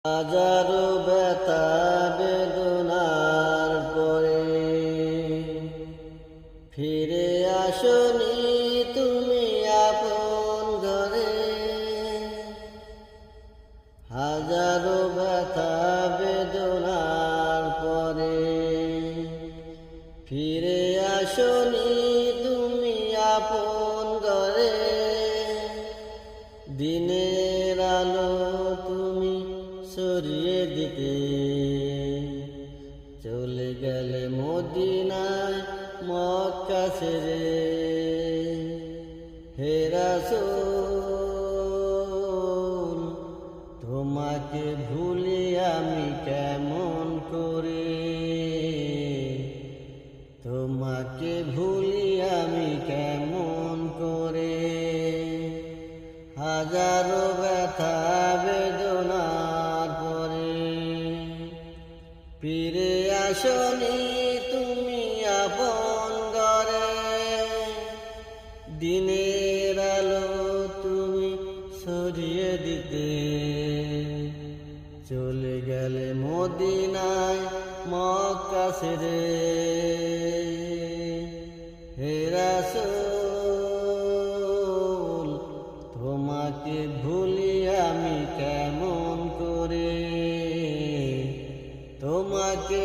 হাজারো ব্যথা বেদনার পরে ফিরে আসনি তুমি আপন ঘরে। হাজারো ব্যথা বেদনার পরে ফিরে আসনি তুমি আপন ঘরে। দিনের আলো তুমি সরিয়ে দিতে চলে গেলে মদিনায় মক্কা ছেড়ে। হে রাসূল তোমাকে ভুলি আমি কেমন করে, তোমাকে ভুলি আমি কেমন করে। হাজারো ব্যথা বেদনার পরে ফিরে আসনি তুমি আপন ঘরে। দিনের আলো তুমি সরিয়ে দিতে চলে গেলে মদিনায় মক্কা ছেড়ে। হে রাসূল তোমাকে ভুলি আমি কেমন করে, তোমাকে